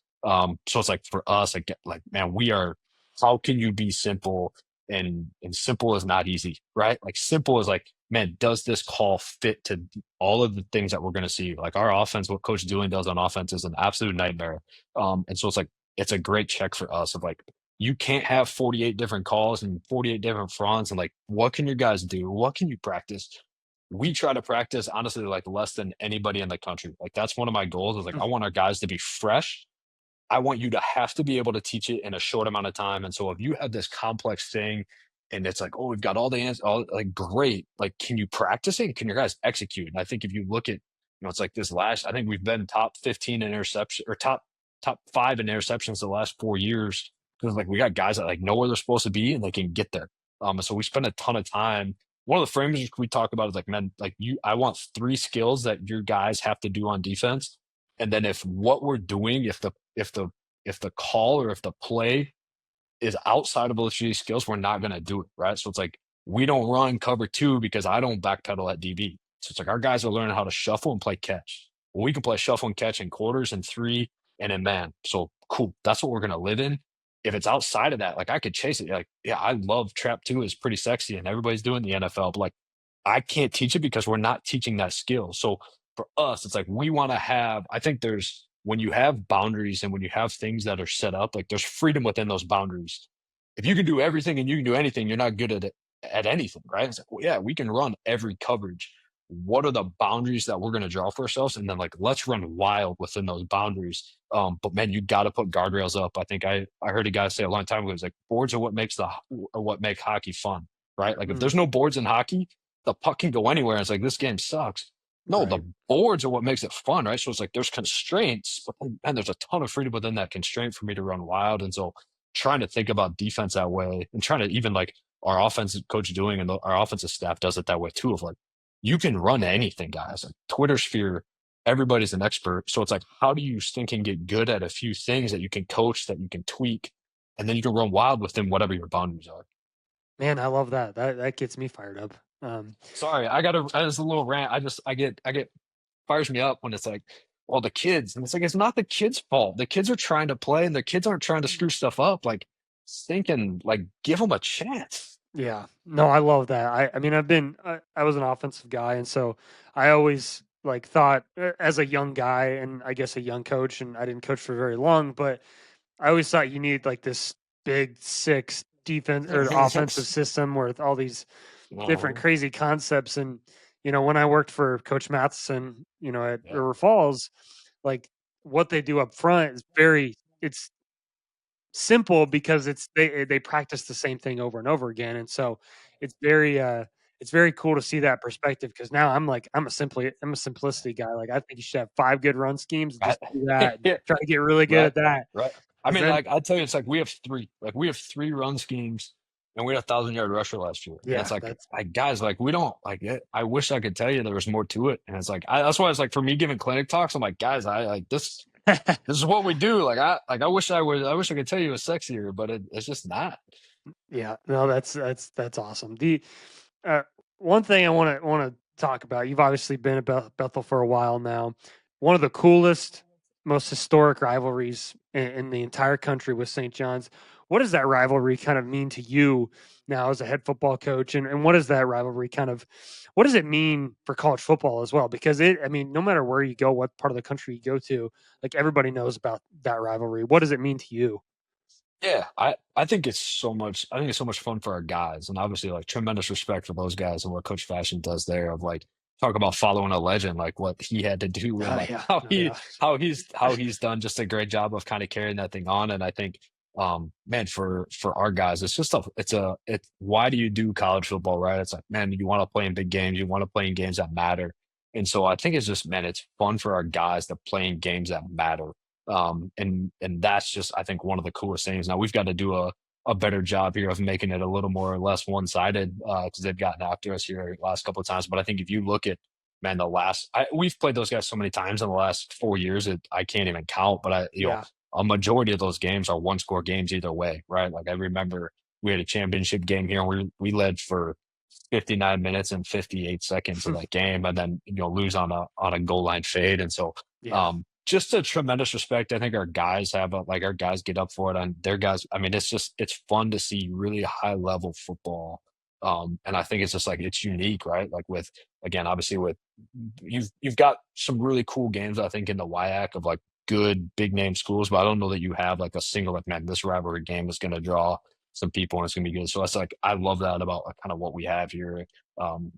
so it's like for us, like man, we are. How can you be simple? And simple is not easy, right? Like simple is like, man, does this call fit to all of the things that we're going to see? Like our offense, what Coach Doolin does on offense is an absolute nightmare. And so it's like it's a great check for us of like you can't have 48 different calls and 48 different fronts and like what can your guys do? What can you practice? We try to practice honestly like less than anybody in the country. Like that's one of my goals is like I want our guys to be fresh I want you to have to be able to teach it in a short amount of time. And so if you have this complex thing and it's like, oh, we've got all the answers, all like great. Like, can you practice it? Can your guys execute? And I think if you look at, it's like this last, I think we've been top 15 in interception or top five in interceptions the last 4 years. Because like we got guys that like know where they're supposed to be and they can get there. And so we spend a ton of time. One of the frameworks we talk about is like, man, like I want three skills that your guys have to do on defense. And then if what we're doing, if the call or if the play is outside of those three skills, we're not going to do it, right? So it's like we don't run cover two because I don't backpedal at DB. So it's like our guys are learning how to shuffle and play catch. Well, we can play shuffle and catch in quarters and three and in man. So cool. That's what we're going to live in. If it's outside of that, like I could chase it. Like, yeah, I love trap two is pretty sexy and everybody's doing the NFL, but like I can't teach it because we're not teaching that skill. So for us, it's like we want to have, I think there's, when you have boundaries and when you have things that are set up, like there's freedom within those boundaries. If you can do everything and you can do anything, you're not good at it at anything, right? It's like, well, yeah, we can run every coverage. What are the boundaries that we're going to draw for ourselves? And then like let's run wild within those boundaries. But man, you got to put guardrails up. I think I heard a guy say a long time ago, it's like boards are what make hockey fun, right? Like if Mm, there's no boards in hockey, the puck can go anywhere. It's like this game sucks. No, the right. boards are what makes it fun, right? So it's like there's constraints, but then, man, there's a ton of freedom within that constraint for me to run wild. And so trying to think about defense that way and trying to even like our offensive coach doing and our offensive staff does it that way too of like you can run anything, guys. Like Twitter sphere, everybody's an expert. So it's like, how do you think and get good at a few things that you can coach, that you can tweak, and then you can run wild within whatever your boundaries are. Man, I love that. That gets me fired up. Sorry, as a little rant. I get fires me up when it's like, well, the kids, and it's like it's not the kids' fault. The kids are trying to play, and the kids aren't trying to screw stuff up. Like thinking, like give them a chance. Yeah. No, I love that. I mean, I was an offensive guy, and so I always like thought as a young guy, and I guess a young coach, and I didn't coach for very long, but I always thought you need like this big six defense or offensive system with all these different No, crazy concepts. And when I worked for Coach Matheson, at yeah, River Falls, like what they do up front is it's simple because they practice the same thing over and over again, and so it's very cool to see that perspective because now I'm a simplicity guy. Like I think you should have 5 good run schemes and right, just do that and try to get really good right, at that right. I because mean, then like I tell you, it's like we have three run schemes, and we had 1,000 yard rusher last year, and it's yeah, like, that's like guys, like we don't like it. I wish I could tell you there was more to it, and it's like that's why it's like for me giving clinic talks, I'm like, guys, I like this. This is what we do. I wish I wish I could tell you it was sexier, but it's just not. yeah, no, that's awesome. The uh, one thing I want to talk about, you've obviously been at Bethel for a while now. One of the coolest, most historic rivalries in the entire country with St. John's. What does that rivalry kind of mean to you now as a head football coach? And what does that rivalry what does it mean for college football as well? Because I mean, no matter where you go, what part of the country you go to, like everybody knows about that rivalry. What does it mean to you? Yeah, I think it's so much. I think it's so much fun for our guys, and obviously, like tremendous respect for those guys and what Coach Fashion does there. Of like talk about following a legend, like what he had to do, and like Yeah, how oh, he yeah. how he's done just a great job of kind of carrying that thing on. And I think, man, for our guys, it's just it's why do you do college football, right? It's like, man, you want to play in big games, you want to play in games that matter, and so I think it's just, man, it's fun for our guys to play in games that matter. And that's just, I think, one of the coolest things. Now we've got to do a better job here of making it a little more or less one-sided because they've gotten after us here last couple of times. But I think if you look at, man, we've played those guys so many times in the last 4 years I can't even count. But Yeah. a majority of those games are one-score games either way, right? Like I remember we had a championship game here and we led for 59 minutes and 58 seconds of that game and then lose on a goal line fade. And so Yeah. just a tremendous respect. I think our guys like our guys get up for it and their guys. I mean, it's fun to see really high level football. And I think it's just like it's unique, right? Like with again, obviously with you've got some really cool games, I think, in the WIAC of like good big name schools, but I don't know that you have like a single like, man, this rivalry game is gonna draw some people and it's gonna be good. So that's like I love that about like, kind of what we have here.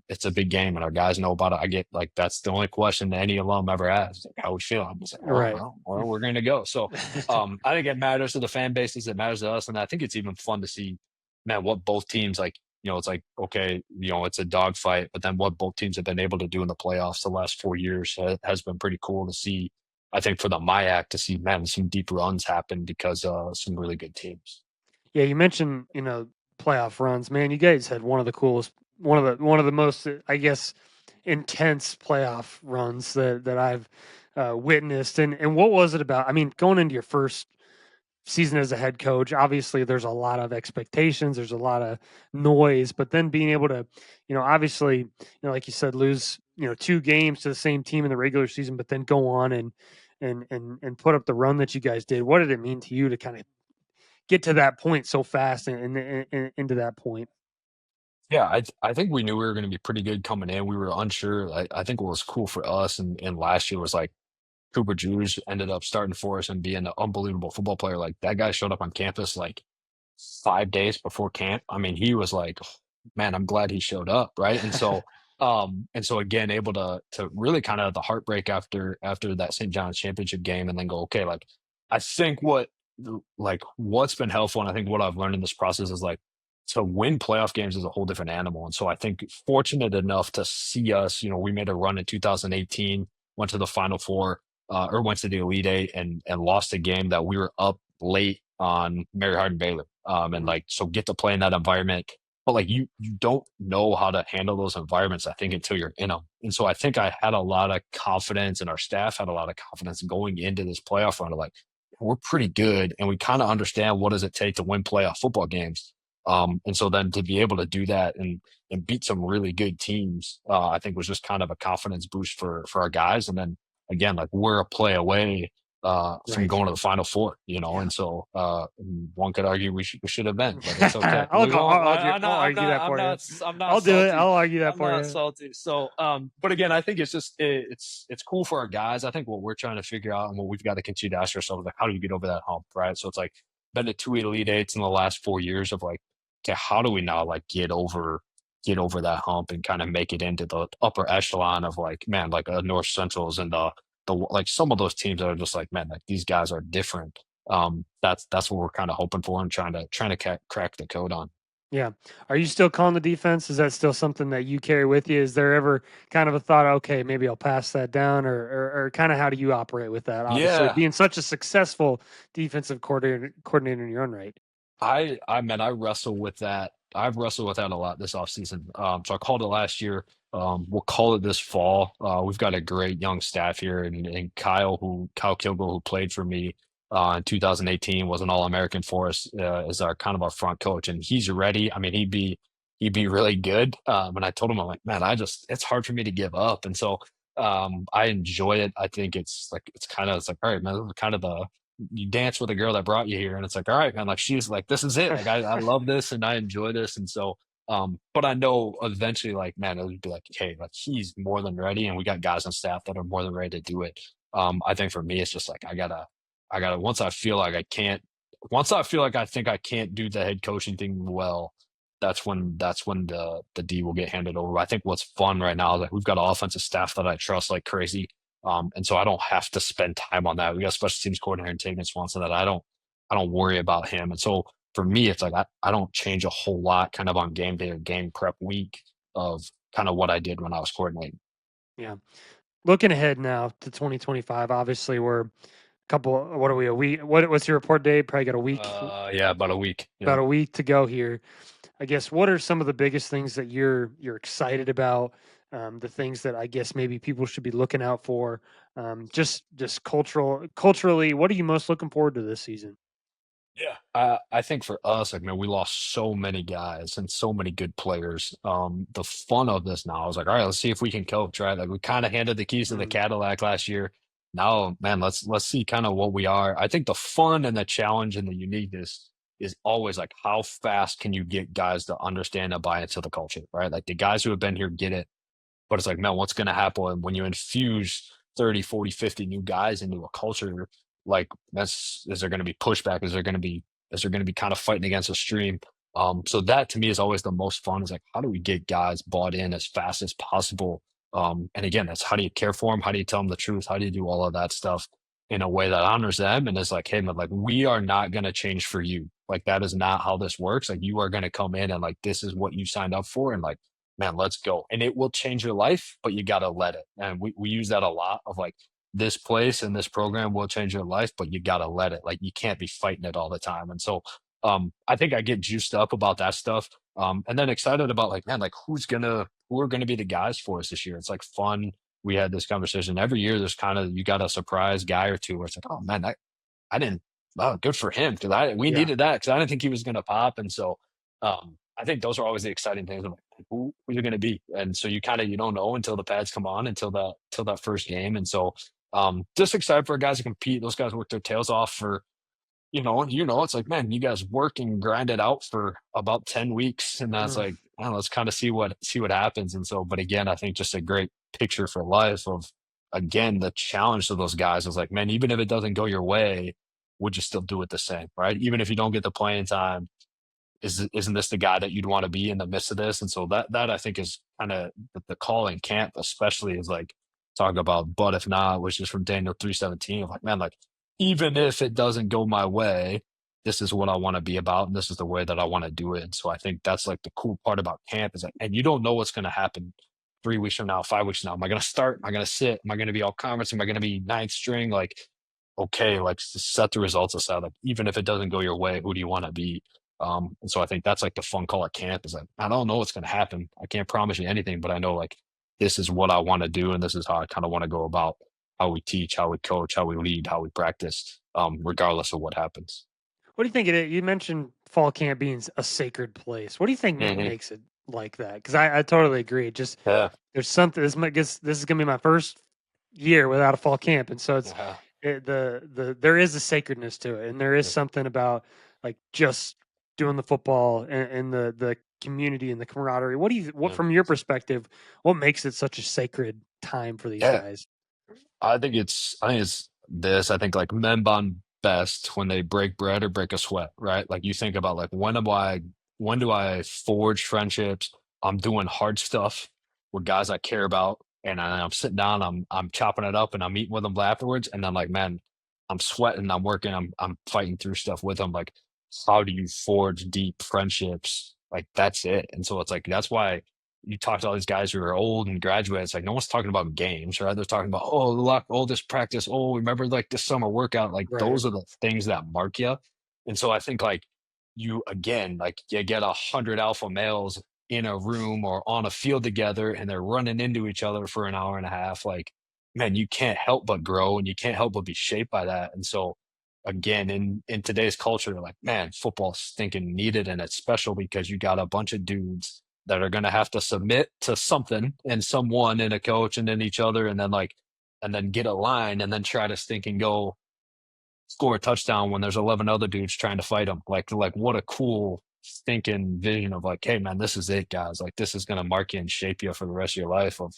it's a big game and our guys know about it. I get like that's the only question that any alum ever asks, like, how we feel. I'm just like, oh Right. well, we're going to go. So I think it matters to the fan bases. It matters to us, and I think it's even fun to see, man, what both teams like. It's like okay, it's a dogfight, but then what both teams have been able to do in the playoffs the last 4 years has been pretty cool to see. I think for the MIAC to see, man, some deep runs happen because some really good teams. Yeah, you mentioned, playoff runs. Man, you guys had one of the coolest, one of the most, I guess, intense playoff runs that I've witnessed. And what was it about? I mean, going into your first season as a head coach, obviously there's a lot of expectations, there's a lot of noise, but then being able to, obviously, like you said, lose, two games to the same team in the regular season, but then go on and put up the run that you guys did. What did it mean to you to kind of get to that point so fast and into that point? Yeah, I think we knew we were going to be pretty good coming in. We were unsure. I think what was cool for us and last year was like Cooper Drews ended up starting for us and being an unbelievable football player. Like that guy showed up on campus like 5 days before camp. I mean, he was like, man, I'm glad he showed up, right? And so again, able to really kind of the heartbreak after that St. John's championship game, and then go, okay, like I think what's been helpful, and I think what I've learned in this process is like to win playoff games is a whole different animal. And so I think fortunate enough to see us, we made a run in 2018, went to the Final Four, or went to the Elite Eight and lost a game that we were up late on Mary Hardin Baylor. And Mhm. like so get to play in that environment. But like you don't know how to handle those environments, I think, until you're in them. And so I think I had a lot of confidence and our staff had a lot of confidence going into this playoff run of like, we're pretty good and we kind of understand what does it take to win playoff football games. And so then to be able to do that and beat some really good teams, I think was just kind of a confidence boost for our guys. And then again, like we're a play away from Right. going to the Final Four, Yeah. and so one could argue we should have been, but it's okay. I'll We go. won't. I'll I'm argue not. that I'm for you. not. I'm not I'll do it. salty. I'll argue that I'm for not you. salty. So, but again, I think it's just it's cool for our guys. I think what we're trying to figure out and what we've got to continue to ask ourselves, like, how do you get over that hump, right? So it's like been to two Elite Eights in the last 4 years of like, okay, how do we now like get over that hump and kind of make it into the upper echelon of like, man, like North Centrals and the like some of those teams that are just like, man, like these guys are different. That's what we're kind of hoping for and trying to crack the code on. Yeah. Are you still calling the defense? Is that still something that you carry with you? Is there ever kind of a thought, okay, maybe I'll pass that down, or kind of how do you operate with that? Obviously, Yeah, being such a successful defensive coordinator in your own right. I wrestle with that. I've wrestled with that a lot this offseason. So I called it last year. We'll call it this fall. We've got a great young staff here, and Kyle Kilgore, who played for me in 2018, was an All-American for us, is our kind of our front coach, and he's ready. I mean, he'd be really good. And I told him, I'm like, man, it's hard for me to give up, and so I enjoy it. I think it's like, all right, man, this is kind of the you dance with a girl that brought you here and it's like all right man, like she's like this is it, like I love this and I enjoy this. And so but I know eventually like man it would be like hey, like he's more than ready and we got guys on staff that are more than ready to do it. I think for me it's just like I gotta once I feel like I think I can't do the head coaching thing well, that's when the D will get handed over. I think what's fun right now is like we've got an offensive staff that I trust like crazy. And so I don't have to spend time on that. We got a special teams coordinator in Taven Swanson that I don't worry about him. And so for me, it's like I don't change a whole lot kind of on game day or game prep week of kind of what I did when I was coordinating. Yeah. Looking ahead now to 2025, obviously we're a couple. What are we? A week? What's your report date? Probably got a week. Yeah, about a week. About Yeah. a week to go here. I guess what are some of the biggest things that you're excited about? The things that I guess maybe people should be looking out for. Just culturally, what are you most looking forward to this season? Yeah. I think for us, like man, we lost so many guys and so many good players. The fun of this now is like, all right, let's see if we can coach, right? Like we kind of handed the keys to the Mm, Cadillac last year. Now, man, let's see kind of what we are. I think the fun and the challenge and the uniqueness is always like how fast can you get guys to understand and buy into the culture, right? Like the guys who have been here get it, but it's like, man, what's going to happen when you infuse 30, 40, 50 new guys into a culture? Like, is there going to be pushback? Is there going to be kind of fighting against a stream? So that to me is always the most fun is like, how do we get guys bought in as fast as possible? And again, that's how do you care for them? How do you tell them the truth? How do you do all of that stuff in a way that honors them? And is like, hey, man, like we are not going to change for you. Like that is not how this works. Like you are going to come in and like this is what you signed up for, and like, man, let's go. And it will change your life, but you got to let it. And we use that a lot of like this place and this program will change your life, but you got to let it. Like you can't be fighting it all the time. And so I think I get juiced up about that stuff. And then excited about like, man, like who are gonna be the guys for us this year? It's like fun. We had this conversation every year. There's kind of you got a surprise guy or two where it's like, oh man, I didn't. Wow, good for him because I we Yeah. needed that because I didn't think he was gonna pop. And so I think those are always the exciting things. I'm like, who's it gonna be? And so you kind of you don't know until the pads come on until that first game. And so just excited for guys to compete. Those guys work their tails off for it's like, man, you guys work and grind it out for about 10 weeks. And that's Mm. like, let's kind of see what happens. And so, but again, I think just a great picture for life of again, the challenge to those guys is like, man, even if it doesn't go your way, would you still do it the same? Right. Even if you don't get the playing time, isn't this the guy that you'd want to be in the midst of this? And so that I think is kind of the call in camp, especially is like talk about, but if not, which is from Daniel 3:17. Like, man, like even if it doesn't go my way, this is what I want to be about, and this is the way that I want to do it. And so I think that's like the cool part about camp is like, and you don't know what's going to happen 3 weeks from now, 5 weeks from now. Am I going to start? Am I going to sit? Am I going to be all conference? Am I going to be ninth string? Like, okay, like set the results aside. Like, even if it doesn't go your way, who do you want to be? And so I think that's like the fun call at camp is like, I don't know what's going to happen. I can't promise you anything, but I know like this is what I want to do. And this is how I kind of want to go about how we teach, how we coach, how we lead, how we practice, regardless of what happens. What do you think it is? You mentioned fall camp being a sacred place. What do you think Hmm. makes it like that? Because I totally agree. It just Yeah. there's something. This is gonna be my first year without a fall camp, and so Yeah. there is a sacredness to it, and there is Yeah. something about like just doing the football and the community and the camaraderie. What Yeah. from your perspective, what makes it such a sacred time for these Yeah. guys? I think it's this. I think like men bond best when they break bread or break a sweat, right? Like you think about like when do I forge friendships? I'm doing hard stuff with guys I care about, and I'm sitting down, I'm chopping it up, and I'm eating with them afterwards, and I'm like, man, I'm sweating, I'm working, I'm fighting through stuff with them. Like, how do you forge deep friendships? Like that's it. And so it's like that's why you talk to all these guys who are old and graduate. It's like no one's talking about games, right? They're talking about luck, this practice. Oh, remember like this summer workout? Like Right. those are the things that mark you. And so I think like you again, like you get 100 alpha males in a room or on a field together, and they're running into each other for an hour and a half. Like, man, you can't help but grow, and you can't help but be shaped by that. And so again in today's culture like man football's stinking needed and it's special because you got a bunch of dudes that are going to have to submit to something and someone and a coach and then each other and then get a line and then try to stink and go score a touchdown when there's 11 other dudes trying to fight them. Like what a cool stinking vision of like, hey man, this is it, guys. Like this is going to mark you and shape you for the rest of your life of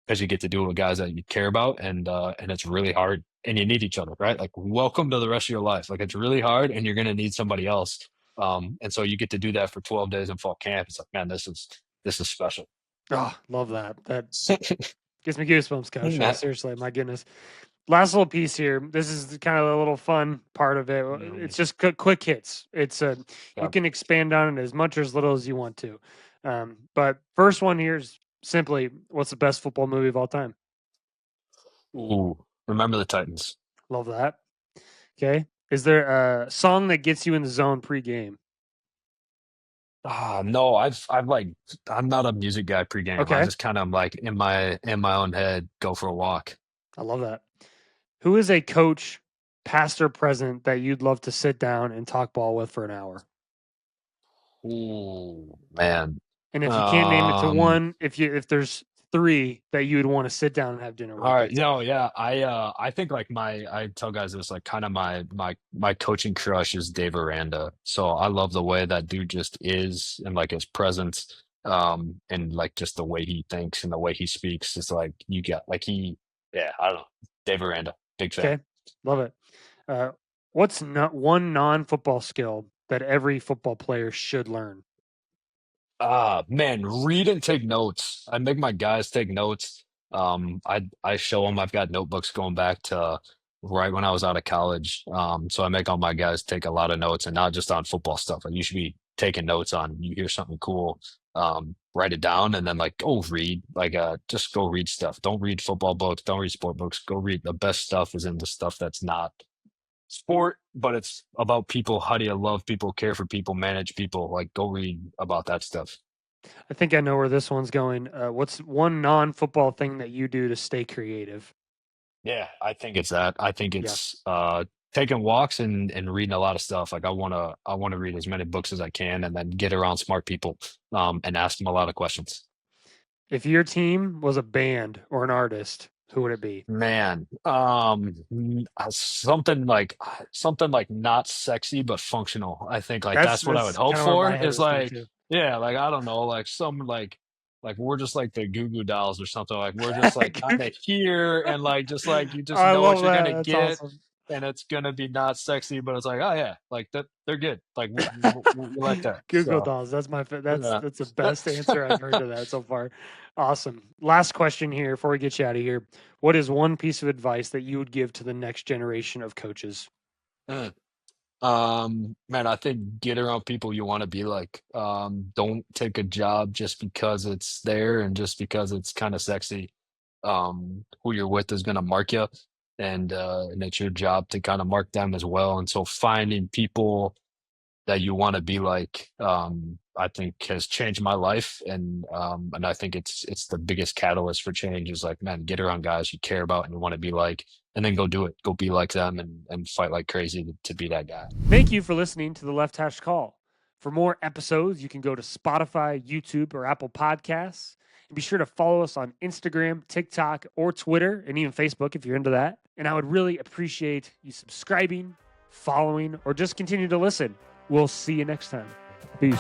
because you get to do it with guys that you care about and it's really hard and you need each other, right? Like welcome to the rest of your life. Like it's really hard and you're gonna need somebody else. And so you get to do that for 12 days in fall camp. It's like, man, this is special. Oh, love that. That gives me goosebumps, Coach. Yeah. Seriously, my goodness. Last little piece here. This is kind of a little fun part of it. Mhm. It's just quick hits. You Yeah. can expand on it as much or as little as you want to. But first one here is simply, what's the best football movie of all time? Ooh, remember the Titans. Love that. Okay. Is there a song that gets you in the zone pregame? No, I've like I'm not a music guy pregame. I Okay, just kind of like in my own head go for a walk. I love that. Who is a coach, past or present, that you'd love to sit down and talk ball with for an hour? Ooh, man. And if you can't name it to Um, one, if there's three that you would want to sit down and have dinner All with, right, that's it. yeah, I think like I tell guys this like kind of my coaching crush is Dave Aranda. So I love the way that dude just is and like his presence, and like just the way he thinks and the way he speaks. It's like you got like yeah, I don't know, Dave Aranda, big fan. Okay, love it. Uh, what's not one non-football skill that every football player should learn? Man, read and take notes. I make my guys take notes. I show them I've got notebooks going back to right when I was out of college. So I make all my guys take a lot of notes, and not just on football stuff. Like you should be taking notes on, you hear something cool, write it down, and then like go read. Like just go read stuff. Don't read football books. Don't read sport books. Go read. The best stuff is in the stuff that's not sport, but it's about people. How do you love people, care for people, manage people? Like go read about that stuff. I think I know where this one's going. What's one non-football thing that you do to stay creative? Yeah, I think it's that. I think Yeah. it's taking walks and reading a lot of stuff. Like I wanna read as many books as I can and then get around smart people and ask them a lot of questions. If your team was a band or an artist, who would it be? Man, something like not sexy but functional. I think like that's what I would That's hope kind of where for my head is was going like to. yeah, like I don't know, like some like we're just like the Goo Goo Dolls or something. Like we're just like kind of here and like just like you just I know what love you're that. gonna That's get awesome. and it's gonna be not sexy, but it's like oh yeah, like that they're good. Like we like that. Google So Dolls. That's yeah. that's the best answer I've heard to that so far. Awesome. Last question here before we get you out of here. What is one piece of advice that you would give to the next generation of coaches? Man, I think get around people you want to be like. Don't take a job just because it's there and just because it's kind of sexy. Who you're with is gonna mark you, and it's your job to kind of mark them as well. And so finding people that you want to be like, I think has changed my life, and I think it's the biggest catalyst for change is like, man, get around guys you care about and you want to be like, and then go do it, go be like them, and fight like crazy to be that guy. Thank you for listening to the Left Hash Call. For more episodes, you can go to Spotify, YouTube, or Apple Podcasts. And be sure to follow us on Instagram, TikTok, or Twitter, and even Facebook if you're into that. And I would really appreciate you subscribing, following, or just continue to listen. We'll see you next time. Peace.